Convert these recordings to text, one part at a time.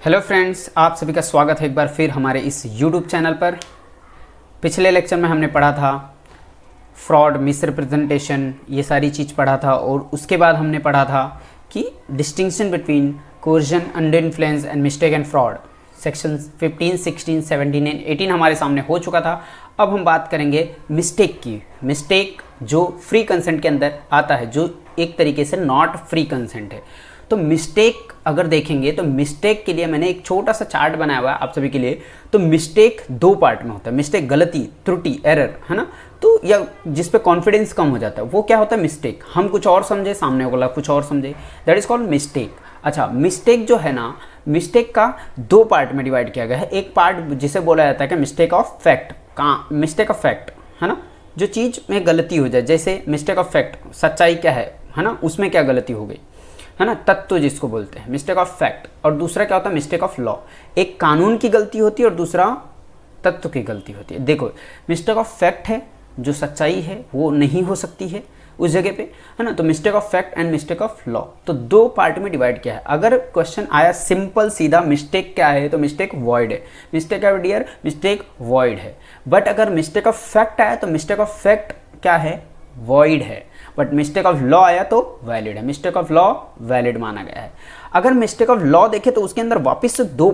Hello friends, आप सभी का स्वागत है एक बार फिर हमारे इस यूट्यूब चैनल पर। पिछले लेक्चर में हमने पढ़ा था फ्रॉड, मिसरिप्रेजेंटेशन, ये सारी चीज़ पढ़ा था और उसके बाद हमने पढ़ा था कि distinction between coercion, under influence and mistake and fraud. Section 15, 16, 17 and 18 हमारे सामने हो चुका था। अब हम बात करेंगे मिस्टेक की। मिस्टेक जो फ्री कंसेंट के अंदर आता है, जो एक तरीके से नॉट फ्री कंसेंट है। तो मिस्टेक अगर देखेंगे तो मिस्टेक के लिए मैंने एक छोटा सा चार्ट बनाया हुआ है आप सभी के लिए। तो मिस्टेक दो पार्ट में होता है। मिस्टेक गलती, त्रुटि, एरर, है ना। तो या जिस पे कॉन्फिडेंस कम हो जाता है वो क्या होता है मिस्टेक। हम कुछ और समझे, सामने वाला कुछ और समझे, दैट इज कॉल्ड मिस्टेक। अच्छा, मिस्टेक जो है ना, मिस्टेक का दो पार्ट में डिवाइड किया गया है। एक पार्ट जिसे बोला जाता है कि mistake of fact, mistake of fact, है ना, जो चीज़ में गलती हो जाए। जैसे मिस्टेक ऑफ फैक्ट, सच्चाई क्या है ना, उसमें क्या गलती हो गई, है ना, तत्व जिसको बोलते हैं मिस्टेक ऑफ फैक्ट। और दूसरा क्या होता है मिस्टेक ऑफ लॉ। एक कानून की गलती होती है और दूसरा तत्व की गलती होती है। देखो, मिस्टेक ऑफ फैक्ट है, जो सच्चाई है वो नहीं हो सकती है उस जगह पे, है ना। तो mistake of fact and mistake of law, तो दो पार्ट में डिवाइड किया है। अगर क्वेश्चन आया सिंपल सीधा मिस्टेक क्या है, तो मिस्टेक वॉइड है। मिस्टेक है डियर, मिस्टेक वॉइड है। बट अगर मिस्टेक ऑफ फैक्ट आया तो मिस्टेक ऑफ फैक्ट क्या है, वॉइड है। बट मिस्टेक ऑफ लॉ आया तो वैलिड है। मिस्टेक ऑफ लॉ वैलिड माना गया है। अगर मिस्टेक ऑफ लॉ देखे तो उसके अंदर वापस से दो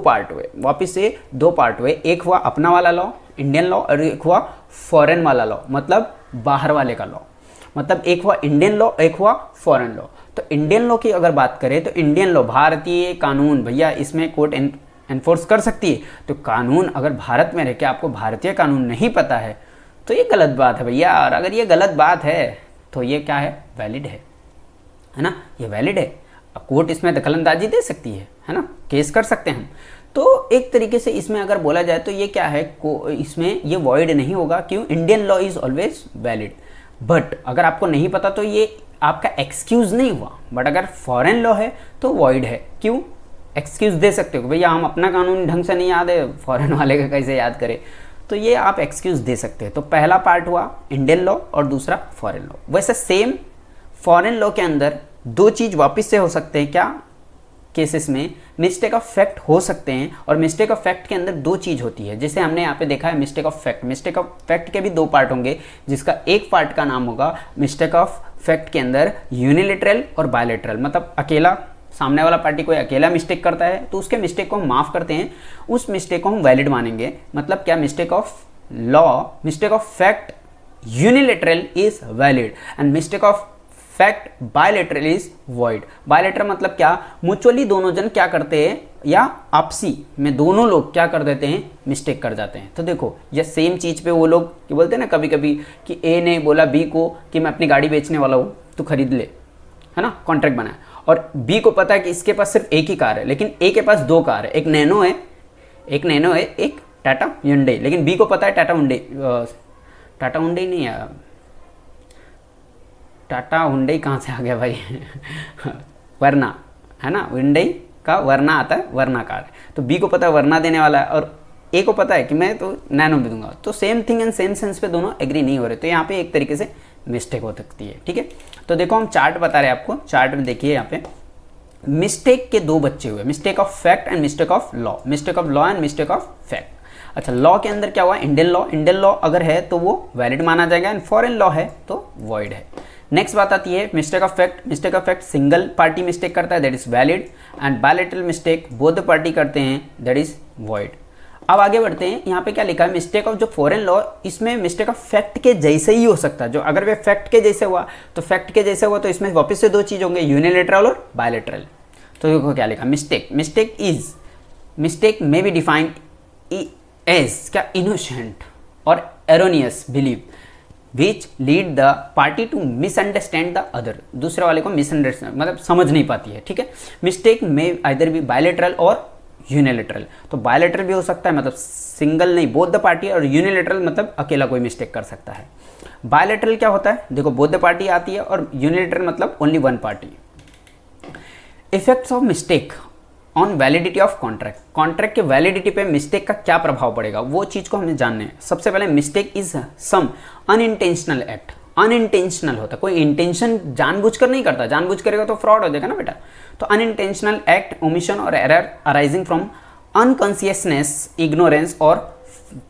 पार्ट हुए। एक हुआ अपना वाला लॉ, इंडियन लॉ, और एक हुआ फॉरेन वाला लॉ, मतलब बाहर वाले का लॉ। मतलब एक हुआ इंडियन लॉ, एक हुआ फॉरेन लॉ। तो इंडियन लॉ की अगर बात करें तो इंडियन लॉ, भारतीय कानून, भैया इसमें कोर्ट एनफोर्स कर सकती है। तो कानून अगर भारत में रह के आपको भारतीय कानून नहीं पता है तो ये गलत बात है भैया। और अगर ये गलत बात है तो ये क्या है, वैलिड है ना, ये वैलिड है। कोर्ट इसमें दखलंदाजी दे सकती है ना, केस कर सकते हैं हम। तो एक तरीके से इसमें अगर बोला जाए तो ये क्या है, इसमें ये वॉइड नहीं होगा। क्यों? Indian law is always valid. But अगर आपको नहीं पता तो ये आपका एक्सक्यूज नहीं हुआ। बट अगर फॉरेन लॉ है तो वॉइड है। क्यों? एक्सक्यूज दे सकते हो भैया हम अपना कानून ढंग से नहीं याद है, फॉरेन वाले का कैसे याद करें, तो ये आप एक्सक्यूज दे सकते हैं। तो पहला पार्ट हुआ इंडियन लॉ और दूसरा फॉरेन लॉ। वैसे सेम फॉरेन लॉ के अंदर दो चीज वापस से हो सकते हैं। क्या केसेस में मिस्टेक ऑफ फैक्ट हो सकते हैं, और मिस्टेक ऑफ फैक्ट के अंदर दो चीज होती है। जैसे हमने यहाँ पे देखा है mistake of fact. Mistake of fact के भी दो पार्ट होंगे, जिसका एक पार्ट का नाम होगा मिस्टेक ऑफ फैक्ट के अंदर यूनिलेटरल और बायलेटरल। मतलब अकेला, सामने वाला पार्टी कोई अकेला मिस्टेक करता है तो उसके मिस्टेक को हम माफ करते हैं, उस मिस्टेक को हम वैलिड मानेंगे। मतलब क्या, mistake of law, mistake of fact unilateral is valid and mistake of fact bilateral is void. Bilateral मतलब क्या, म्यूचुअली दोनों जन क्या करते हैं, या आपसी में दोनों लोग क्या कर देते हैं, मिस्टेक कर जाते हैं। तो देखो ये सेम चीज पे वो लोग क्या बोलते हैं ना कभी कभी, कि ए ने बोला बी को कि मैं अपनी गाड़ी बेचने वाला हूँ तो खरीद ले, है ना, कॉन्ट्रैक्ट बनाया। और बी को पता है कि इसके पास सिर्फ एक ही कार है, लेकिन ए के पास दो कार है, एक नैनो है, एक टाटा हुंडई। लेकिन बी को पता है टाटा हुंडई नहीं है, टाटा हुंडई कहाँ से आ गया भाई वरना, है ना, हुंडई का वरना आता है, वरना कार। तो बी को पता है वरना देने वाला है, और ए को पता है कि मैं तो नैनो भी दूंगा। तो same thing and same sense पे दोनों एग्री नहीं हो रहे, तो यहाँ पे एक तरीके से मिस्टेक हो सकती है। ठीक है, तो देखो हम चार्ट बता रहे हैं आपको। चार्ट में देखिए यहाँ पे मिस्टेक के दो बच्चे हुए, mistake of fact and mistake of law. Mistake of law and mistake of fact. अच्छा, लॉ के अंदर क्या हुआ, इंडियन लॉ। इंडियन लॉ अगर है तो वो वैलिड माना जाएगा, एंड फॉरेन लॉ है तो वॉइड है। नेक्स्ट बात आती है mistake of fact. Mistake of fact single party mistake करता है, that is valid, and bilateral mistake both party करते हैं, दैट इज वॉइड। अब आगे बढ़ते हैं। यहाँ पे क्या लिखा है, मिस्टेक ऑफ जो फॉरेन लॉ, इसमें मिस्टेक ऑफ फैक्ट के जैसे ही हो सकता है। जो अगर वे फैक्ट के जैसे हुआ तो फैक्ट के जैसे हुआ, तो इसमें वापस से दो चीज होंगे, यूनिलेटरल और बायलेटरल। तो देखो क्या लिखा, mistake may be defined as क्या, इनोसेंट और erroneous believe which lead the party to misunderstand the other. दूसरे वाले को मिसअंडरस्टैंड मतलब समझ नहीं पाती है। ठीक है, मिस्टेक में आइदर भी बायलेटरल और यूनिलेटरल। तो बायलेटरल भी हो सकता है, मतलब सिंगल नहीं, बोथ द पार्टी, और यूनिलेटरल मतलब अकेला कोई मिस्टेक कर सकता है। बायलेटरल क्या होता है, देखो बोथ द पार्टी आती है, और यूनिलेटरल मतलब only one party. Effects of mistake on validity of contract. Contract के वैलिडिटी पे मिस्टेक का क्या प्रभाव पड़ेगा, वो चीज को हमें जानना है। सबसे पहले mistake is some unintentional act. Unintentional होता है, कोई इंटेंशन जानबूझकर नहीं करता, जानबूझ करेगा तो फ्रॉड हो जाएगा ना बेटा। तो अनइंटेंशनल एक्ट, ओमिशन और error arising from unconsciousness, ignorance और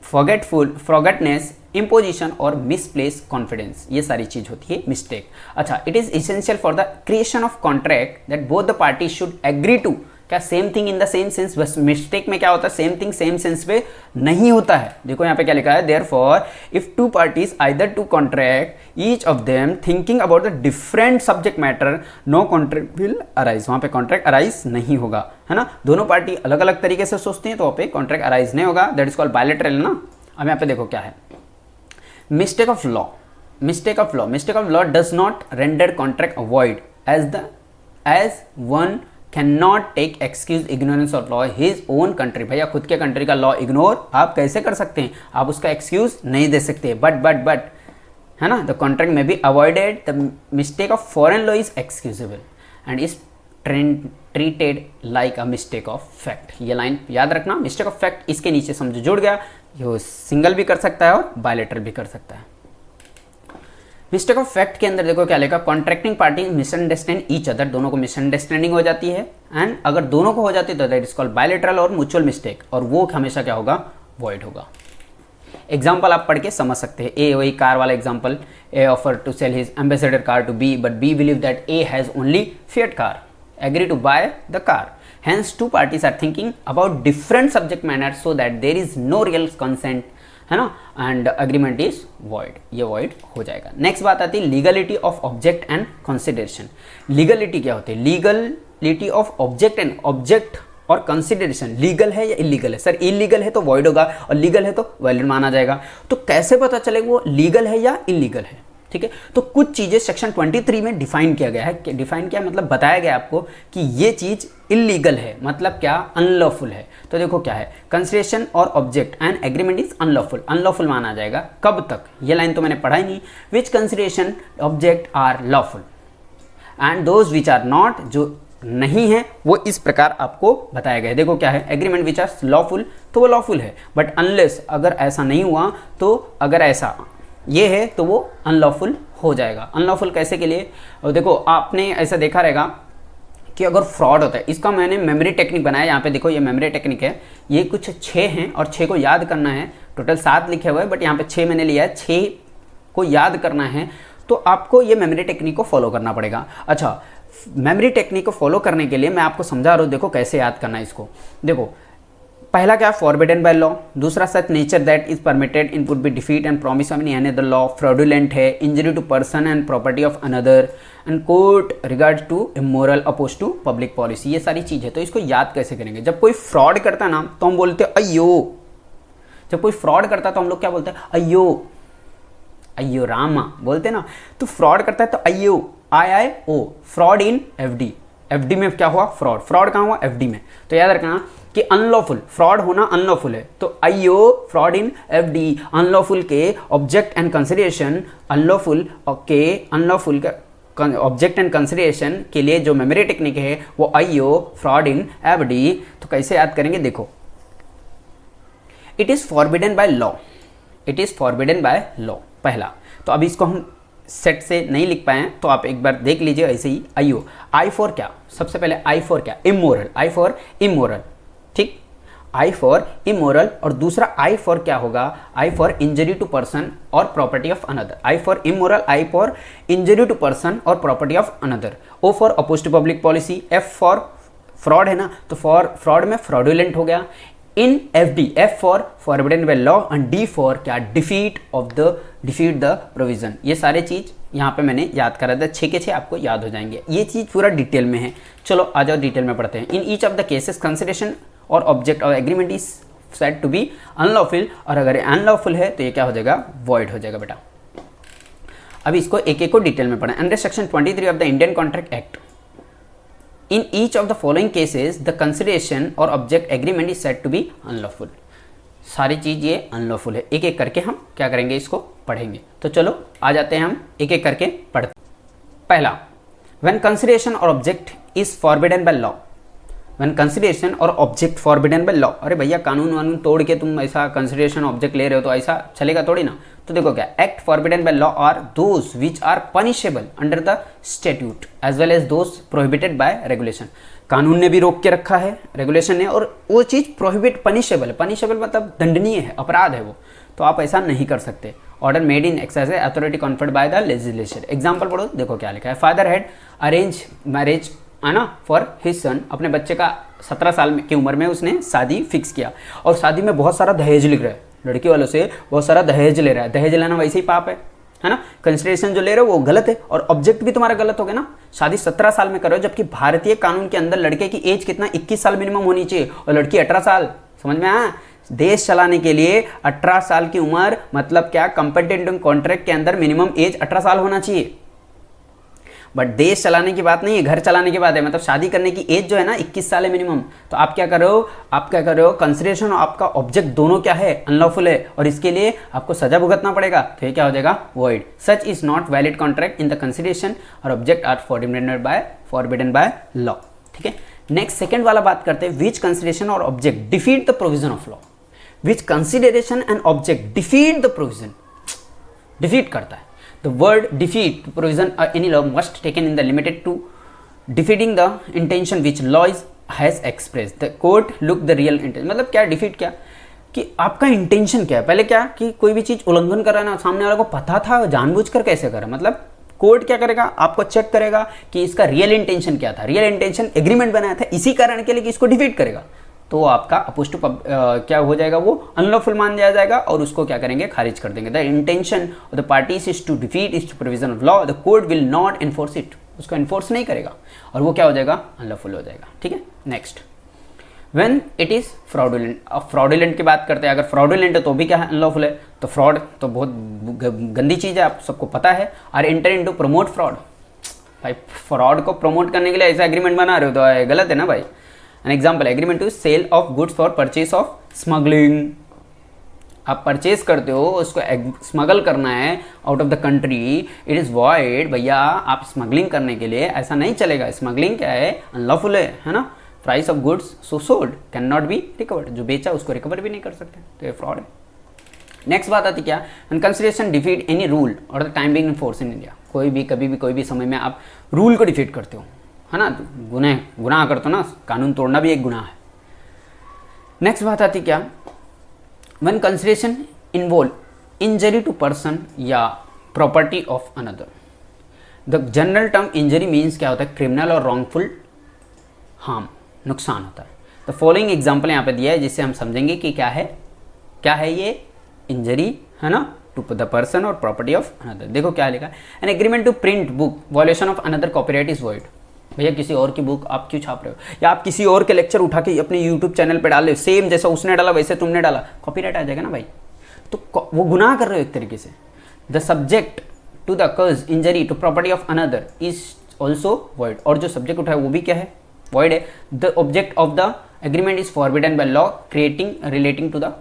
फॉरगेटनेस, इम्पोजिशन और मिसप्लेस कॉन्फिडेंस, ये सारी चीज होती है मिस्टेक। अच्छा, it is essential for the creation of contract that both the party should agree to, क्या same thing in the same sense, बस मिस्टेक में क्या होता है सेम थिंग सेम सेंस पे नहीं होता है। देखो यहाँ पे क्या लिखा है, therefore if two parties either to contract each of them thinking about the different subject matter, no contract will arise, वहाँ पे कॉन्ट्रैक्ट अराइज नहीं होगा, है ना। दोनों पार्टी अलग अलग तरीके से सोचती हैं तो वहाँ पे कॉन्ट्रैक्ट अराइज नहीं होगा, दैट इज कॉल्ड बायलैटरल ना। अब यहाँ पे देखो क्या है, mistake of law, mistake of law does not render contract avoid as one can not take excuse ignorance of law his own country. भैया खुद के कंट्री का लॉ इग्नोर आप कैसे कर सकते हैं, आप उसका एक्सक्यूज नहीं दे सकते। बट है ना, द कॉन्ट्रैक्ट में be avoided, the mistake of foreign law is excusable and is treated like a mistake of fact. ये लाइन याद रखना, मिस्टेक ऑफ फैक्ट इसके नीचे समझो जुड़ गया, ये सिंगल भी कर सकता है और बायलैटरल भी कर सकता है। मिस्टेक ऑफ फैक्ट के अंदर देखो क्या लिखा, contracting party misunderstand each other, दोनों को मिसअंडरस्टैंडिंग हो जाती है, एंड अगर दोनों को हो जाती है तो दैट इज कॉल्ड बायलैटरल और म्यूचुअल मिस्टेक, और वो हमेशा क्या होगा, वॉइड होगा। एग्जाम्पल आप पढ़ के समझ सकते हैं, ए वही कार वाला example, A offer to sell his Ambassador car to B but B believe that A has only Fiat car, agree to buy the car, hence two parties are thinking about different subject matter so that there is no real consent, है ना, and agreement is void, ये void हो जाएगा। Next बात आती है legality of object and consideration. Legality क्या होती है, legality of object and object और कंसिडरेशन, लीगल है या इलीगल है। सर इलीगल है तो वॉइड होगा और लीगल है तो वैलिड माना जाएगा। तो कैसे पता चलेगा वो लीगल है या इलीगल है, ठीक है। तो कुछ चीजें सेक्शन 23 में डिफाइन किया गया है, डिफाइन किया मतलब बताया गया आपको कि ये चीज इलीगल है, मतलब क्या, अनलॉफुल है। तो देखो क्या है, कंसिडरेशन और object and agreement is unlawful, unlawful माना जाएगा कब तक, ये लाइन तो मैंने पढ़ा ही नहीं। Which consideration object are lawful and those which are not, जो नहीं है वो इस प्रकार आपको बताया गया है। देखो क्या है, एग्रीमेंट विच आर लॉफुल तो वो लॉफुल है, बट अनलेस अगर ऐसा नहीं हुआ तो अगर ऐसा ये है तो वो अनलॉफुल हो जाएगा। अनलॉफुल कैसे के लिए, और देखो आपने ऐसा देखा रहेगा कि अगर फ्रॉड होता है, इसका मैंने मेमोरी टेक्निक बनाया, यहाँ पे देखो ये मेमोरी टेक्निक है, ये कुछ 6 हैं और 6 को याद करना है, टोटल 7 लिखे हुए हैं बट यहाँ पे 6 मैंने लिया है, 6 को याद करना है तो आपको ये मेमोरी टेक्निक को फॉलो करना पड़ेगा। अच्छा, मेमोरी टेक्निक को फॉलो करने के लिए मैं आपको समझा रहा हूँ, देखो कैसे याद करना है इसको। देखो पहला क्या, फॉरबिडन बाय लॉ, दूसरा such nature that is permitted in would be defeat and promise of any another law, fraudulent है, injury to person and property of another, and court regard to immoral oppose to public policy, ये सारी चीज है। तो इसको याद कैसे करेंगे, जब कोई फ्रॉड करता है ना तो हम बोलते हैं अयो, जब कोई फ्रॉड करता है तो हम लोग क्या बोलते हैं, अयो, अयो रामा बोलते हैं ना। तो फ्रॉड करता है तो अयो, IIO, fraud in FD, FD में क्या हुआ, फ्रॉड, फ्रॉड कहाँ हुआ, FD में। तो याद रखना कि अनलॉफुल, फ्रॉड होना अनलॉफुल है, तो IO fraud in FD, unlawful के ऑब्जेक्ट एंड कंसिडरेशन, अनलॉफुल के अनलॉफुल का ऑब्जेक्ट एंड कंसिडरेशन के लिए जो मेमोरी टेक्निक है वो IO फ्रॉड इन FD। तो कैसे याद करेंगे, देखो it is forbidden by law, it is forbidden by law पहला। तो अभी इसको हम सेट से नहीं लिख पाए हैं तो आप एक बार देख लीजिए ऐसे ही। IO, I फॉर क्या, सबसे पहले I फॉर क्या, इमोरल, I फॉर इमोरल, ठीक, I फॉर इमोरल, और दूसरा I फॉर क्या होगा, I for injury to person और property of another, I for immoral, I for injury to person और property of another, O for oppose to public policy, F for fraud है ना, तो for fraud में fraudulent हो गया, in FD, F for forbidden by law, and D for क्या, defeat the provision. ये सारे चीज यहाँ पे मैंने याद करा था, 6 के 6 आपको याद हो जाएंगे, ये चीज पूरा डिटेल में है। चलो आ जाओ डिटेल में पढ़ते हैं। In each of the cases consideration और ऑब्जेक्ट और agreement is said to be unlawful, और अगर अनलॉफुल है तो ये क्या हो जाएगा, वॉइड हो जाएगा बेटा। अभी इसको एक एक को डिटेल में पढ़ें। Under section 23 of the Indian contract act, in each of the following cases the consideration or object agreement is said to be unlawful। सारी चीज ये अनलॉफुल है, एक एक करके हम क्या करेंगे, इसको पढ़ेंगे। तो चलो आ जाते हैं हम एक एक करके पढ़ते। पहला, when consideration or object is forbidden by law, when consideration और ऑब्जेक्ट फॉरबिडन बाय लॉ। अरे भैया कानून वानून तोड़ के तुम ऐसा कंसिडरेशन ऑब्जेक्ट ले रहे हो तो ऐसा चलेगा थोड़ी ना। तो देखो क्या, act forbidden by law are those which are punishable under the statute as well as those prohibited by regulation. कानून ने भी रोक के रखा है, रेगुलेशन ने, और वो चीज़ प्रोहिबिट पनिशेबल है, पनिशेबल मतलब दंडनीय है, अपराध है वो, तो आप ऐसा नहीं कर सकते। Order made in excise authority conferred by the legislature. Example पढ़ो, देखो क्या लिखा है। फादर हैड अरेंज मैरिज है ना फॉर हिज सन। अपने बच्चे का 17 साल की उम्र में उसने शादी फिक्स किया, और शादी में बहुत सारा दहेज लिख रहा है, लड़की वालों से बहुत सारा दहेज ले रहा है। दहेज लेना वैसे ही पाप है ना। कंसिडरेशन जो ले रहे हो वो गलत है, और ऑब्जेक्ट भी तुम्हारा गलत हो गया ना। शादी 17 साल में करो, जबकि भारतीय कानून के अंदर लड़के की एज कितना 21 साल मिनिमम होनी चाहिए, और लड़की 18 साल। समझ में आया? देश चलाने के लिए 18 साल की उम्र मतलब क्या, कंपेटेंट कॉन्ट्रैक्ट के अंदर मिनिमम एज 18 साल होना चाहिए। बट देश चलाने की बात नहीं है, घर चलाने की बात है। मतलब शादी करने की एज जो है ना 21 साल है मिनिमम। तो आप क्या कर रहे हो, कंसिडरेशन और आपका ऑब्जेक्ट दोनों क्या है, अनलॉफुल है, और इसके लिए आपको सजा भुगतना पड़ेगा। तो ये क्या हो जाएगा, void. Such is not valid contract in the consideration और object are forbidden by law. ठीक है, नेक्स्ट सेकंड वाला बात करते हैं, विच कंसिडरेशन और object defeat the provision of law. Which consideration and object defeat the provision, defeat करता है। The word defeat provision any law must taken in the limited to defeating the intention which law has expressed. The court look the real intention। मतलब क्या defeat, क्या कि आपका intention क्या है। पहले क्या कि कोई भी चीज उल्लंघन कर रहा है ना, सामने वाले को पता था, जानबूझकर कैसे करा। मतलब कोर्ट क्या करेगा, आपको चेक करेगा कि इसका रियल इंटेंशन क्या था। रियल इंटेंशन एग्रीमेंट बनाया था इसी कारण के लिए कि इसको डिफीट करेगा, तो आपका अपोज टू क्या हो जाएगा, वो अनलॉफुल मान दिया जाएगा, और उसको क्या करेंगे, खारिज कर देंगे। The intention of the parties is to defeat is provision of law, the court will not enforce it. उसको एनफोर्स नहीं करेगा, और वो क्या हो जाएगा, अनलॉफुल हो जाएगा। ठीक है, next, when it is fraudulent. अब फ्रॉडुलेंट की बात करते हैं। अगर फ्रॉडुलेंट है तो भी क्या है, अनलॉफुल है। तो फ्रॉड तो बहुत गंदी चीज़ है, आप सबको पता है। Are enter in to promote fraud. भाई फ्रॉड को प्रमोट करने के लिए ऐसा एग्रीमेंट बना रहे हो तो गलत है ना भाई। An example, agreement to sell of goods for purchase of smuggling. आप परचेज करते हो, उसको स्मगल करना है out of the country, it is void. भैया आप स्मगलिंग करने के लिए ऐसा नहीं चलेगा। स्मगलिंग क्या है, अनलॉफुल है ना। Price of goods so sold can not be recovered. जो बेचा उसको रिकवर भी नहीं कर सकते, तो ये फ्रॉड है। नेक्स्ट बात आती क्या, कंसिडरेशन डिफीट एनी रूल और the time being in force in India. कोई भी कभी भी कोई भी समय में आप रूल को डिफीट करते हो, है ना, गुनाह करते हो ना, कानून तोड़ना भी एक गुनाह है। नेक्स्ट बात आती क्या, when consideration involve injury to person या property of another. The general term injury means क्या होता है, क्रिमिनल और रॉन्गफुल हार्म, नुकसान होता है। द फॉलोइंग एग्जाम्पल यहाँ पे दिया है जिससे हम समझेंगे कि क्या है ये इंजरी, है ना, टू द पर्सन और प्रॉपर्टी ऑफ अनदर। देखो क्या लिखा है, an agreement to print book violation of another copyright is void. भैया किसी और की बुक आप क्यों छाप रहे हो, या आप किसी और के लेक्चर उठा के अपने यूट्यूब चैनल पे डाल रहे हो, सेम जैसा उसने डाला वैसे तुमने डाला, कॉपीराइट आ जाएगा ना भाई। तो वो गुनाह कर रहे हो एक तरीके से। The subject to the cause injury to property of another is also void. और जो सब्जेक्ट उठा है वो भी क्या है, वॉइड है। The object of the agreement is forbidden by law relating to the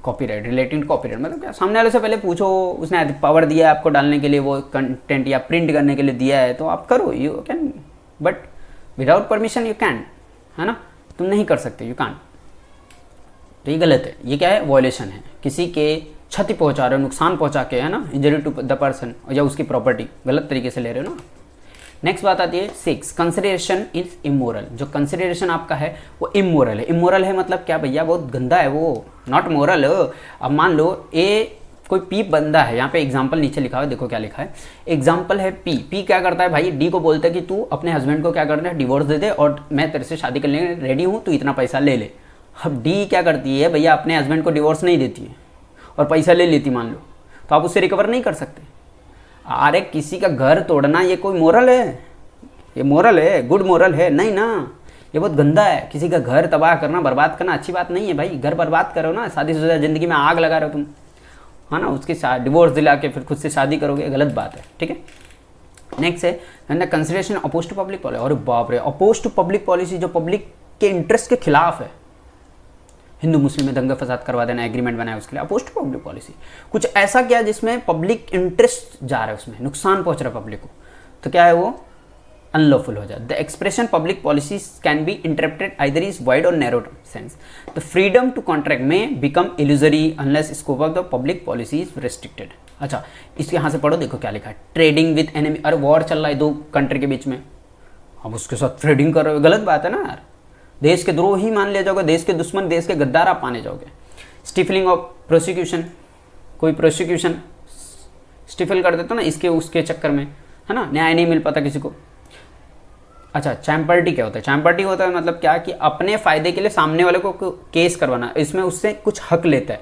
copyright. Relating to copyright मतलब क्या, सामने वाले से पहले पूछो, उसने पावर दिया है आपको डालने के लिए, वो कंटेंट या प्रिंट करने के लिए दिया है, तो आप करो, you can, but without permission you can, है ना, तुम नहीं कर सकते, यू कैन। तो ये गलत है, ये क्या है, वॉयलेशन है, किसी के क्षति पहुंचा रहे हो, नुकसान पहुंचा के, है ना, इंजरी टू द पर्सन या उसकी प्रॉपर्टी गलत तरीके से ले रहे हो ना। नेक्स्ट बात आती है 6, कंसिडरेशन इज इमोरल। जो कंसिडरेशन आपका है वो इमोरल है। इमोरल है मतलब क्या भैया, बहुत गंदा है वो, नॉट मोरल। अब मान लो कोई पी बंदा है, यहाँ पे एग्जाम्पल नीचे लिखा है, देखो क्या लिखा है, एग्जाम्पल है पी क्या करता है भाई, डी को बोलता है कि तू अपने हस्बैंड को क्या करना है, डिवोर्स दे दे, और मैं तेरे से शादी करने रेडी हूँ, तू इतना पैसा ले ले। अब डी क्या करती है भैया, अपने हस्बैंड को डिवोर्स नहीं देती है और पैसा ले लेती मान लो, तो आप उससे रिकवर नहीं कर सकते। अरे किसी का घर तोड़ना ये कोई मोरल है, ये मोरल है, गुड मोरल है नहीं ना, ये बहुत गंदा है। किसी का घर तबाह करना, बर्बाद करना अच्छी बात नहीं है भाई। घर बर्बाद करो ना, शादीशुदा जिंदगी में आग लगा रहे हो तुम, है ना, उसकी डिवोर्स दिला के फिर खुद से शादी करोगे, गलत बात है। ठीक है, नेक्स्ट है consideration oppose to public policy. और बाप रे, अपोज टू पब्लिक पॉलिसी जो पब्लिक के इंटरेस्ट के खिलाफ है, हिंदू मुस्लिम में दंगा फसाद करवा देना, एग्रीमेंट बनाया उसके लिए, अपोज टू पब्लिक पॉलिसी। कुछ ऐसा किया जिसमें पब्लिक इंटरेस्ट जा रहा है, उसमें नुकसान पहुंच रहा है पब्लिक को, तो क्या है वो, अनलॉफुल हो जाए। The expression public policies can be interpreted either is wide और narrow sense. The freedom to contract में become illusory unless scope of the public policy is restricted. अच्छा, इसके यहाँ से पढ़ो, देखो क्या लिखा है, ट्रेडिंग विद एनिमी। अरे वॉर चल रहा है दो कंट्री के बीच में, अब उसके साथ ट्रेडिंग कर रहे हो, गलत बात है ना यार। देश के द्रोही मान ले जाओगे, देश के दुश्मन, देश के गद्दार आप माने जाओगे। स्टिफलिंग ऑफ प्रोसिक्यूशन, कोई प्रोसिक्यूशन स्टिफल कर देता ना इसके उसके चक्कर में, है ना, न्याय नहीं मिल पाता किसी को। अच्छा, चैम्पर्टी क्या होता है? चैम्पर्टी होता है मतलब क्या कि अपने फायदे के लिए सामने वाले को केस करवाना, इसमें उससे कुछ हक लेता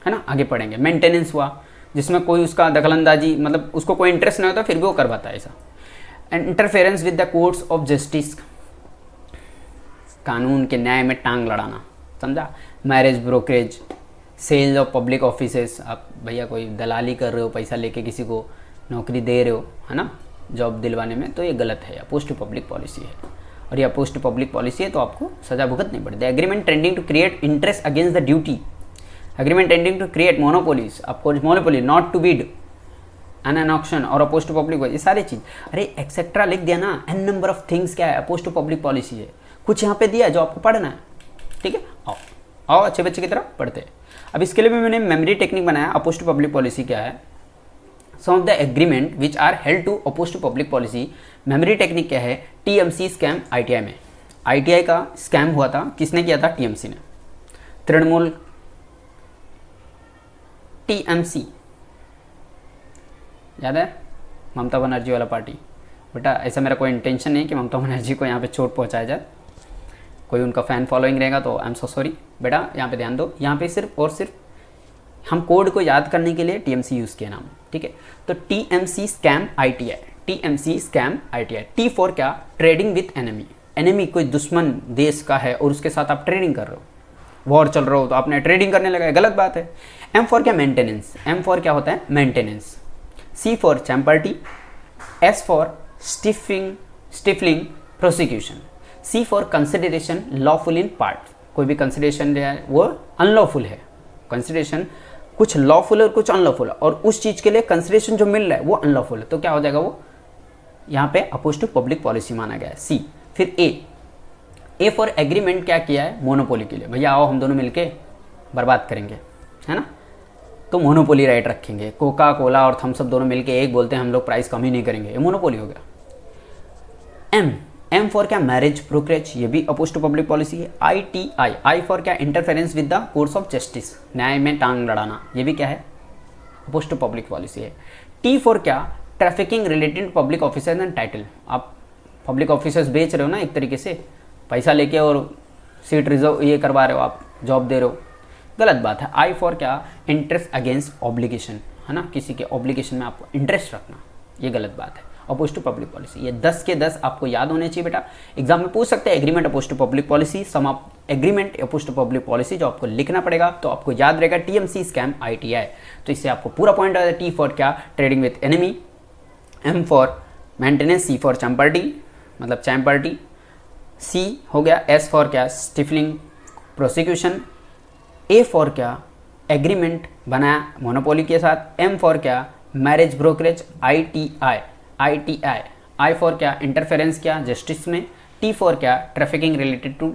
है ना। आगे पढ़ेंगे। मेंटेनेंस हुआ, जिसमें कोई उसका दखलंदाजी, मतलब उसको कोई इंटरेस्ट नहीं होता फिर भी वो करवाता है ऐसा। And interference with the courts of justice, कानून के न्याय में टांग लड़ाना, समझा। Marriage brokerage, sales of public offices, आप भैया कोई दलाली कर रहे हो, पैसा लेके किसी को नौकरी दे रहे हो, है ना, जॉब दिलवाने में, तो ये गलत है, अपोज टू पब्लिक पॉलिसी है। और ये अपोज टू पब्लिक पॉलिसी है तो आपको सजा भुगतनी पड़ती है। Agreement tending to create interest against the duty, agreement tending to create monopolies, आपको monopoly, not to bid an auction और अपोज टू पब्लिक, ये सारी चीज़। अरे एक्सेट्रा लिख दिया ना, एन नंबर ऑफ थिंग्स क्या है, अपोज टू पब्लिक पॉलिसी है। कुछ यहाँ पे दिया जो आपको पढ़ना है, ठीक है। आओ आओ अच्छे बच्चे की तरह पढ़ते हैं। अब इसके लिए भी मैंने मेमोरी टेक्निक बनाया। अपोज टू पब्लिक पॉलिसी क्या है? Some of the agreement which are held to oppose to public policy. Memory technique क्या है? टीएमसी स्कैम आईटीआई में, आईटीआई का स्कैम हुआ था, किसने किया था? टीएमसी ने। तृणमूल, टीएमसी याद है, ममता बनर्जी वाला पार्टी। बेटा ऐसा मेरा कोई इंटेंशन नहीं कि ममता बनर्जी को यहाँ पे चोट पहुँचाया जाए, कोई उनका फ़ैन फॉलोइंग रहेगा तो आई एम सो सॉरी। बेटा यहाँ पे ध्यान दो, यहाँ पे सिर्फ और सिर्फ हम कोड को याद करने के लिए टीएमसी यूज़ किया नाम, ठीक है। तो TMC scam ITI, TMC scam ITI. T for क्या? ट्रेडिंग विथ एनिमी, एनिमी कोई दुश्मन देश का है और उसके साथ आप ट्रेडिंग कर रहे हो, वॉर चल रहा हो तो आपने ट्रेडिंग करने लगा, गलत बात है। एम फॉर क्या? मेंटेनेंस, एम फॉर क्या होता है? Maintenance. C for champerty, S for stifling prosecution, C for consideration lawful in part, कोई भी कंसिडरेशन है वो अनलॉफुल है। कंसिडरेशन कुछ लॉफुल है और कुछ अनलॉफुल है, और उस चीज़ के लिए कंसिडरेशन जो मिल रहा है वो अनलॉफुल है, तो क्या हो जाएगा वो? यहाँ पे अपोज टू पब्लिक पॉलिसी माना गया है। सी। फिर ए फॉर एग्रीमेंट क्या किया है? मोनोपोली के लिए, भैया आओ हम दोनों मिलके बर्बाद करेंगे, है ना, तो मोनोपोली राइट रखेंगे। कोका कोला और थम्स अप दोनों मिलके एक बोलते हैं हम लोग प्राइस कम ही नहीं करेंगे, ये मोनोपोली हो गया। एम फॉर क्या? मैरिज ब्रोकरेज, ये भी अपोज टू पब्लिक पॉलिसी है। आई फॉर क्या? Interference with the course of justice, न्याय में टांग लड़ाना, ये भी क्या है? अपोज टू पब्लिक पॉलिसी है। टी फॉर क्या? Trafficking related public officers and title, आप पब्लिक ऑफिसर्स बेच रहे हो ना एक तरीके से, पैसा लेके और सीट रिजर्व ये करवा रहे हो, आप जॉब दे रहे हो, गलत बात है। आई फॉर क्या? इंटरेस्ट अगेंस्ट ऑब्लिगेशन, है ना, किसी के ऑब्लिगेशन में आपको इंटरेस्ट रखना, ये गलत बात है। अपोज टू पब्लिक पॉलिसी, ये 10 के 10 आपको याद होने चाहिए बेटा। एग्जाम में पूछ सकते हैं agreement oppose to public policy, some of agreement oppose to public policy, जो आपको लिखना पड़ेगा तो आपको याद रहेगा टीएमसी स्कैम आईटीआई, तो इससे आपको पूरा पॉइंट आ जाए। टी फॉर क्या? Trading with enemy. M for maintenance, C for champerty मतलब चैम्पर्टी, सी हो गया। एस फॉर क्या? Stifling prosecution. ए फॉर क्या? एग्रीमेंट बनाया मोनोपोली के साथ। एम फॉर क्या? Marriage brokerage, ITI. I for क्या? इंटरफेरेंस क्या? जस्टिस में। टी फॉर क्या? Trafficking related to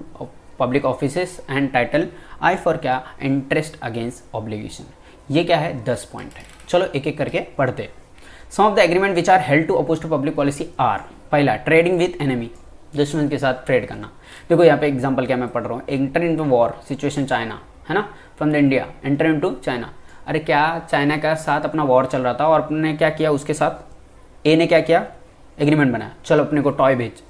public offices and title. I for क्या? Interest against obligation. ये क्या है? 10 पॉइंट है। चलो एक एक करके पढ़ते। Some of the agreement which are held to oppose to public policy are, पहला ट्रेडिंग विथ एनिमी, दुश्मन के साथ ट्रेड करना। देखो यहाँ पे एग्जांपल क्या मैं पढ़ रहा हूँ, enter into war situation China, है ना, from the India enter into China. अरे क्या चाइना का साथ अपना वॉर चल रहा था और अपने क्या किया, उसके साथ ए ने क्या किया? एग्रीमेंट बनाया, चलो अपने को टॉय भेज।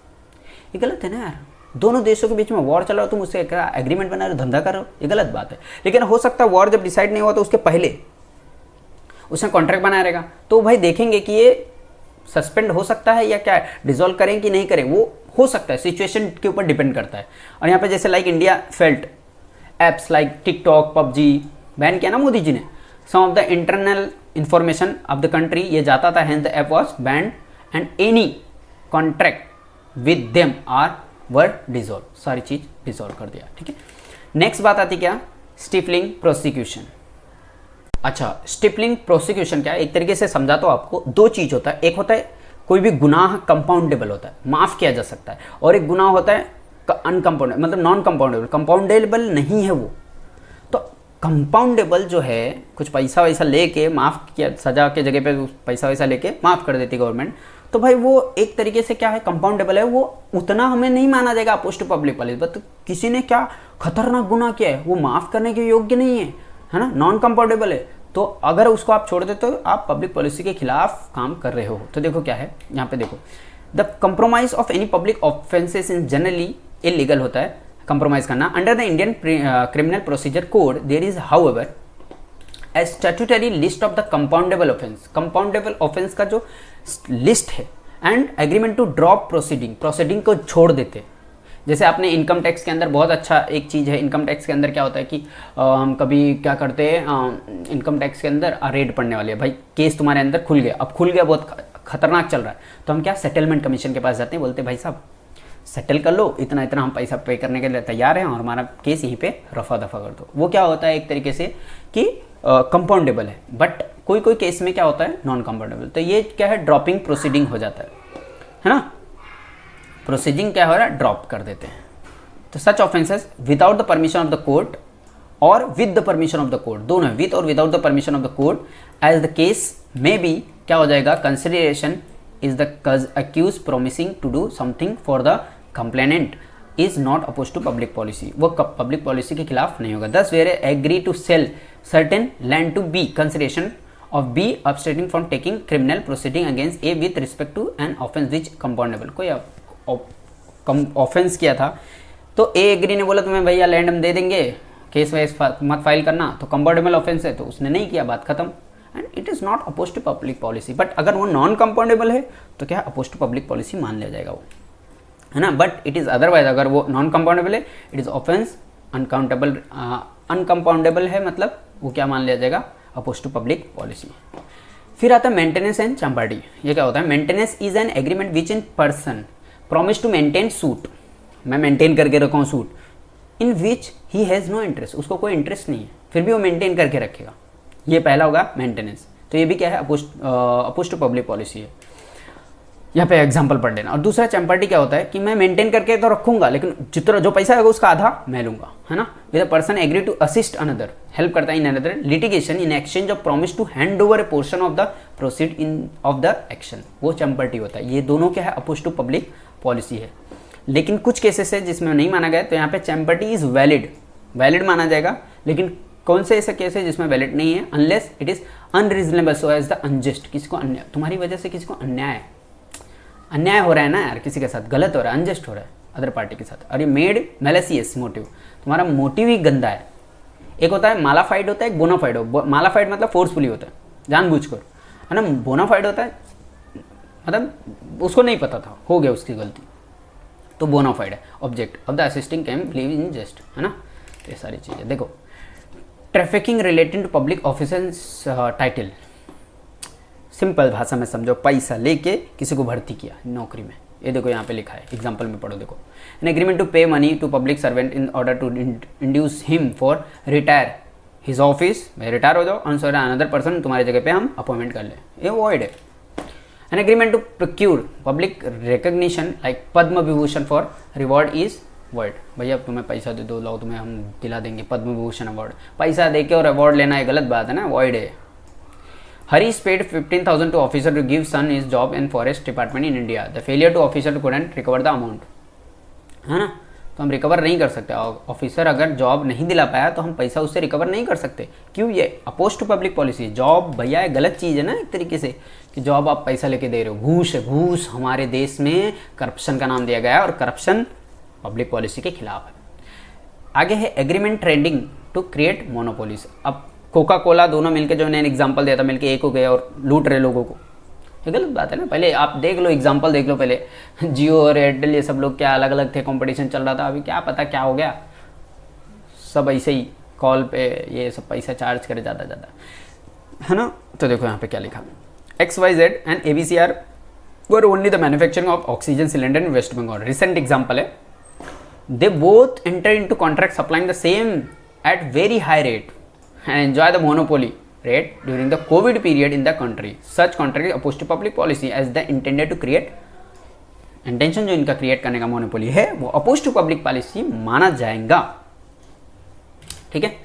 ये गलत है ना यार, दोनों देशों के बीच में वॉर चल रहा हो, तुम उससे क्या एग्रीमेंट बना रहे हो, धंधा कर रहे हो, ये गलत बात है। लेकिन हो सकता है वॉर जब डिसाइड नहीं हुआ तो उसके पहले उसने कॉन्ट्रैक्ट बनाया रहेगा, तो भाई देखेंगे कि ये सस्पेंड हो सकता है या क्या डिसॉल्व करें कि नहीं करें, वो हो सकता है, सिचुएशन के ऊपर डिपेंड करता है। और यहाँ पे जैसे like India felt apps like TikTok, PUBG ban किया ना मोदी जी ने। Some of the internal information of the country ये जाता था, hence the app was banned and any contract with them are were dissolve, सारी चीज डिसॉल्व कर दिया, ठीक है। नेक्स्ट बात आती क्या? Stifling prosecution. अच्छा, स्टिफलिंग प्रोसिक्यूशन क्या है, एक तरीके से समझा तो आपको, दो चीज होता है, एक होता है कोई भी गुनाह कंपाउंडेबल होता है, माफ़ किया जा सकता है, और एक गुनाह होता है अनकंपाउंडेबल, मतलब नॉन कंपाउंडेबल, कंपाउंडेबल नहीं है वो। तो कंपाउंडेबल जो है, कुछ पैसा वैसा लेके माफ़ किया, सजा के जगह पे पैसा वैसा लेके माफ़ कर देती गवर्नमेंट, तो भाई वो एक तरीके से क्या है, कंपाउंडेबल है, वो उतना हमें नहीं माना जाएगा oppose to public policy. But किसी ने क्या खतरनाक गुनाह किया है, वो माफ़ करने के योग्य नहीं है ना, नॉन कंपाउंडेबल है, तो अगर उसको आप छोड़ देते हो आप पब्लिक पॉलिसी के खिलाफ काम कर रहे हो। तो देखो क्या है यहाँ पे, देखो the compromise of any public offences in generally illegal होता है कंप्रोमाइज करना। Under the Indian criminal procedure code there is however a statutory list of the compoundable offence, compoundable offence का जो लिस्ट है, and agreement to drop proceeding, proceeding को छोड़ देते। जैसे आपने इनकम टैक्स के अंदर बहुत अच्छा एक चीज़ है, इनकम टैक्स के अंदर क्या होता है कि हम कभी क्या करते हैं, इनकम टैक्स के अंदर रेड पड़ने वाली है, भाई केस तुम्हारे अंदर खुल गया, अब खुल गया, बहुत खतरनाक चल रहा है, तो हम क्या सेटलमेंट कमीशन के पास जाते हैं, बोलते हैं भाई साहब सेटल कर लो, इतना इतना हम पैसा पे करने के लिए तैयार हैं और हमारा केस यहीं पे रफा दफा कर दो। वो क्या होता है एक तरीके से कि कंपाउंडेबल है, बट कोई कोई केस में क्या होता है नॉन कंपाउंडेबल, तो ये क्या है ड्रॉपिंग प्रोसीडिंग हो जाता है ना, प्रोसीडिंग क्या हो रहा है, ड्रॉप कर देते हैं। तो such offences without the permission of the court और with the permission of the court, दोनों विद और without the permission of the court, as the case may be, क्या हो जाएगा, consideration is the accused promising to do something for the complainant is not oppose to public policy, वो public policy के खिलाफ नहीं होगा। Thus were agree to sell certain land to be consideration of be abstaining from taking criminal proceeding against A with respect to an offence which compoundable, कोई offence किया था तो ए agree ने बोला तुम्हें भैया लैंड हम दे देंगे, केस वाइज मत फाइल करना, तो कंपाउंडेबल ऑफेंस है, तो उसने नहीं किया, बात खत्म, and it is not oppose to public policy. But अगर वो नॉन कंपाउंडेबल है तो क्या अपोज टू पब्लिक पॉलिसी मान लिया जाएगा वो, है ना। बट इट इज़ अदरवाइज, अगर वो नॉन कंपाउंडेबल है, इट इज़ ऑफेंस अनकाउंटेबल, अनकंपाउंडेबल है, मतलब वो क्या मान लिया जाएगा, अपोज टू पब्लिक पॉलिसी। फिर आता है मेंटेनेंस एंड चंपार्टी। ये क्या होता है, maintenance is an agreement which in person promise to maintain suit, मैं मेंटेन करके रखा हूँ suit, in which he has no interest, उसको कोई इंटरेस्ट नहीं है, फिर भी वो मेंटेन करके रखेगा, ये पहला होगा मेंटेनेंस। तो ये भी क्या है, अपोज टू पब्लिक पॉलिसी है, यहाँ पे एग्जांपल पढ़ लेना। और दूसरा चैम्पर्टी क्या होता है कि मैं मेंटेन करके तो रखूंगा, लेकिन जितना जो पैसा आएगा उसका आधा मैं लूंगा, है ना। With a person agree to assist another, help करता है in another litigation in exchange of promise to hand over a portion of the proceed in of the action, वो चैम्पर्टी होता है। ये दोनों क्या है, अपोज टू पब्लिक पॉलिसी है। लेकिन कुछ केसेस है जिसमें नहीं माना गया, तो यहाँ पे चैम्पर्टी इज वैलिड, वैलिड माना जाएगा। लेकिन कौन से ऐसे केस है जिसमें वैलिड नहीं है, unless it is unreasonable so as the unjust, किसी को अन्याय, तुम्हारी वजह से किसी को अन्याय हो रहा है ना यार, किसी के साथ गलत हो रहा है, अनजस्ट हो रहा है अदर पार्टी के साथ, और ये मेड मैलेसियस मोटिव, तुम्हारा मोटिव ही गंदा है। एक होता है मालाफाइड, होता है एक बोनाफाइड। मालाफाइड मतलब फोर्सफुली होता है, जानबूझकर, है ना। बोनाफाइड होता है मतलब उसको नहीं पता था, हो गया उसकी गलती, तो बोनाफाइड है। Object of the assisting can believe in just, है ना। ये सारी चीज़ें देखो। Trafficking related to public officers title, simple भाषा में समझो, पैसा लेके किसी को भर्ती किया नौकरी में, ये देखो यहाँ पे लिखा है, एग्जांपल में पढ़ो, देखो। An agreement to pay money to public servant in order to induce him for retire his office, भाई रिटायर हो जाओ, अनसर अनदर पर्सन तुम्हारी जगह पे हम अपॉइंटमेंट कर ले, ये वॉइड है। An agreement to procure public recognition like Padma Vibhushan for reward is word, भैया तुम्हें पैसा दे दो, लो तुम्हें हम दिला देंगे पद्म विभूषण अवार्ड, पैसा देके और अवार्ड लेना है गलत बात है ना, वॉइड है। Harish paid 15,000 to officer to give son his job in forest department in India. The failure to officer couldn't recover the amount, है ना। तो हम रिकवर नहीं कर सकते, ऑफिसर अगर जॉब नहीं दिला पाया तो हम पैसा उससे रिकवर नहीं कर सकते। क्यों, ये अपोज टू पब्लिक पॉलिसी। जॉब भैया गलत चीज़ है ना एक तरीके से, कि जॉब आप पैसा लेके दे रहे हो, घूस है, घूस हमारे देश में करप्शन का नाम दिया गया है, और करप्शन पब्लिक पॉलिसी के खिलाफ है। आगे है agreement trading to create monopolies. अब कोका कोला दोनों मिलके, जो मैंने एग्जांपल दिया था, मिलके एक हो गए और लूट रहे लोगों को, ये गलत बात है ना। पहले आप देख लो, एग्जांपल देख लो पहले, जियो और एयरटेल ये सब लोग क्या अलग अलग थे, कंपटीशन चल रहा था, अभी क्या पता क्या हो गया, सब ऐसे ही कॉल पे ये सब पैसा चार्ज करे ज़्यादा, है ना। तो देखो यहाँ पे क्या लिखा, XYZ and ABCR were only the manufacturing of oxygen cylinder in West Bengal. Recent example है, they both enter in to contract supplying the same at very high rate and enjoy the monopoly rate during the COVID period in the country. Such contract opposed to public policy as the intended to create, intention जो इनका create करने का monopoly है वो oppose to public policy माना जाएगा। ठीक है।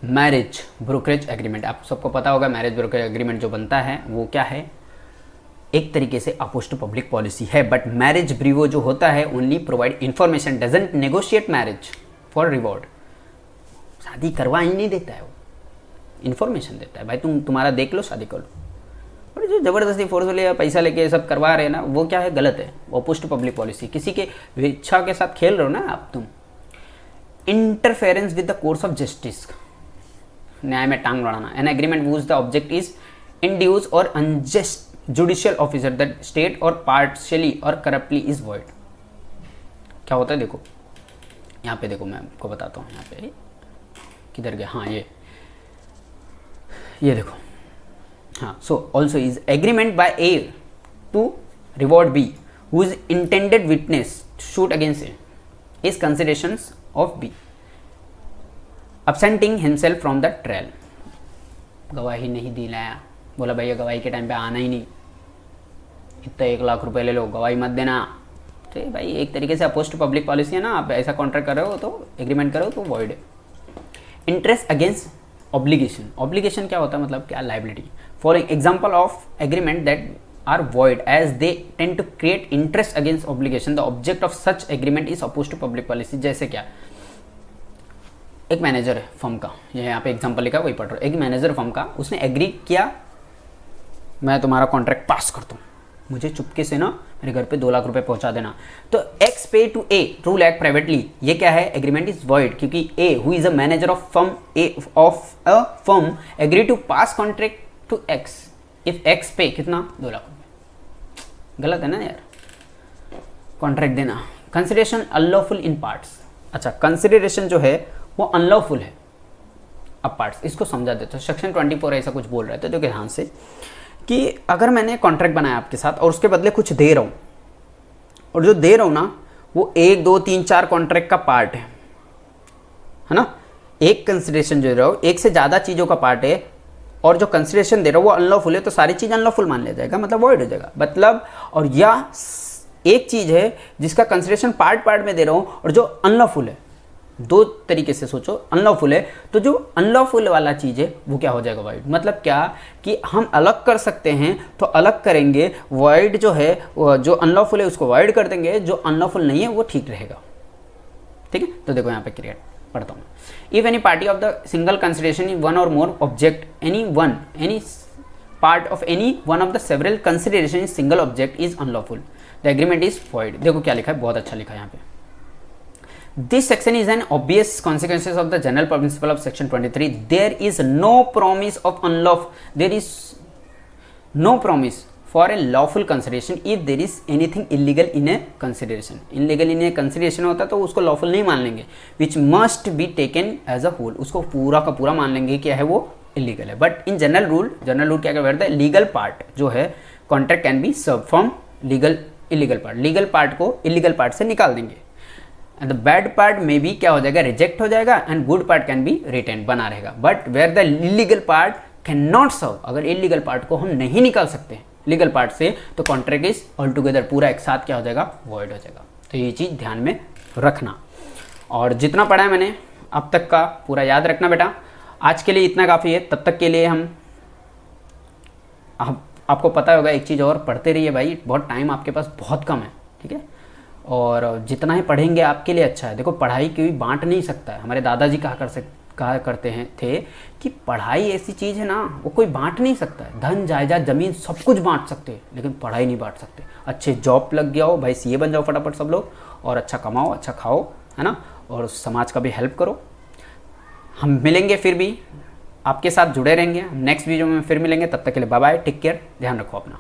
मैरिज ब्रोकरेज एग्रीमेंट, आप सबको पता होगा मैरिज ब्रोकरेज एग्रीमेंट जो बनता है वो क्या है, एक तरीके से अपोज टू पब्लिक पॉलिसी है। बट मैरिज ब्रीवो जो होता है only provide information, doesn't negotiate marriage for reward. शादी करवा ही नहीं देता है वो, इन्फॉर्मेशन देता है, भाई तुम्हारा देख लो शादी कर लो। और जो ज़बरदस्ती फोर्सफुली पैसा लेके सब करवा रहे हैं ना, वो क्या है, गलत है, वो अपोज टू पब्लिक पॉलिसी। किसी के इच्छा के साथ खेल रहे हो ना आप तुम। Interference with the course of justice, न्याय में टांग अड़ाना। An agreement whose the object is induce और unjust judicial officer the state और पार्शियली और करप्टली इज वॉइड। क्या होता है देखो, यहाँ पे देखो मैं आपको बताता हूँ, यहाँ पे किधर गया, हाँ ये देखो, हाँ। So also is agreement by A to reward B who is intended witness suit against A is considerations of B absenting himself from the trial। गवाही नहीं दिलाया, बोला भैया गवाही के टाइम पे आना ही नहीं, इतना 1 लाख रुपए ले लो, गवाही मत देना। तो भाई एक तरीके से अपोज टू पब्लिक पॉलिसी है ना, आप ऐसा कॉन्ट्रैक्ट कर रहे हो तो एग्रीमेंट करो तो वॉइड है। इंटरेस्ट अगेंस्ट ऑब्लिगेशन, ऑब्लिगेशन क्या होता है, मतलब क्या, liability. Following example of agreement that are void as they tend to create interest against obligation, the object of such agreement is oppose to public policy. जैसे क्या, एक manager है firm का, ये यहाँ पे एग्जांपल लिखा वही पढ़ रहा हूँ। एक मैनेजर फर्म का, उसने एग्री किया मैं तुम्हारा कॉन्ट्रैक्ट पास करता हूँ, मुझे चुपके से ना मेरे घर पे 2 लाख रुपए पहुंचा देना। तो X pay to A two lakh privately, ये क्या है, एग्रीमेंट इज वॉइड, क्योंकि A who is a manager of firm A of a firm agree to pass contract to X if X pay कितना, 2 लाख रुपए। गलत है ना यार कॉन्ट्रैक्ट देना। कंसिडरेशन अनलॉफुल इन पार्ट्स, अच्छा कंसिडरेशन जो है वो अनलॉफुल है अब पार्ट्स, इसको समझा देते हैं। सेक्शन 24 ऐसा कुछ बोल रहे थे, देखो ध्यान से, कि अगर मैंने कॉन्ट्रैक्ट बनाया आपके साथ और उसके बदले कुछ दे रहा हूँ, और जो दे रहा हूँ ना वो 1 2 3 4 कॉन्ट्रैक्ट का पार्ट है ना, एक कंसिडरेशन जो दे रहा हूँ एक से ज़्यादा चीज़ों का पार्ट है, और जो कंसिडरेशन दे रहा हूँ वो अनलॉफुल है, तो सारी चीज़ अनलॉफुल मान लिया जाएगा, मतलब वॉइड हो जाएगा। मतलब, और या एक चीज़ है जिसका कंसिडरेशन पार्ट पार्ट में दे रहा हूँ और जो अनलॉफुल है, 2 तरीके से सोचो, अनलॉफुल है तो जो अनलॉफुल वाला चीज़ है वो क्या हो जाएगा, वॉइड। मतलब क्या कि हम अलग कर सकते हैं तो अलग करेंगे, वॉइड जो है जो अनलॉफुल है उसको वॉइड कर देंगे, जो अनलॉफुल नहीं है वो ठीक रहेगा। ठीक है, तो देखो यहाँ पे क्रिएट पढ़ता हूँ। If any party of the single consideration in one और more object any part of any one of the several consideration in single object is unlawful, the agreement is void. देखो क्या लिखा है, बहुत अच्छा लिखा है यहाँ पे। This section is an obvious consequences of the general principle of section 23. There is no promise of there is no promise for a lawful consideration if there is anything illegal in a consideration. Illegal in a consideration होता तो उसको lawful नहीं मान लेंगे, which must be taken as a whole, उसको पूरा का पूरा मान लेंगे क्या है वो illegal है। But in general rule क्या कहता है, legal part जो है contract can be served from illegal part, legal part को illegal part से निकाल देंगे। एंड द बैड पार्ट में भी क्या हो जाएगा, रिजेक्ट हो जाएगा, and good part can be retain, बना रहेगा। But where the illegal part can not sever, अगर इलीगल पार्ट को हम नहीं निकाल सकते लीगल पार्ट से, तो कॉन्ट्रैक्ट इज ऑल टुगेदर पूरा एक साथ क्या हो जाएगा, वॉइड हो जाएगा। तो ये चीज़ ध्यान में रखना, और जितना पढ़ा है मैंने अब तक का पूरा याद रखना बेटा। आज के लिए इतना काफ़ी है, तब तक के लिए हम आपको पता होगा एक चीज़ और पढ़ते रहिए भाई, बहुत टाइम आपके पास बहुत कम है, ठीक है, और जितना ही पढ़ेंगे आपके लिए अच्छा है। देखो पढ़ाई कोई बांट नहीं सकता है, हमारे दादाजी कहा करते थे कि पढ़ाई ऐसी चीज़ है ना वो कोई बांट नहीं सकता है, धन जायदाद ज़मीन सब कुछ बांट सकते हैं लेकिन पढ़ाई नहीं बांट सकते। अच्छे जॉब लग गया हो भाई, सीए बन जाओ फटाफट सब लोग, और अच्छा कमाओ अच्छा खाओ, है ना, और समाज का भी हेल्प करो। हम मिलेंगे फिर भी, आपके साथ जुड़े रहेंगे, हम नेक्स्ट वीडियो में फिर मिलेंगे, तब तक के लिए बाय बाय, टेक केयर, ध्यान रखो अपना।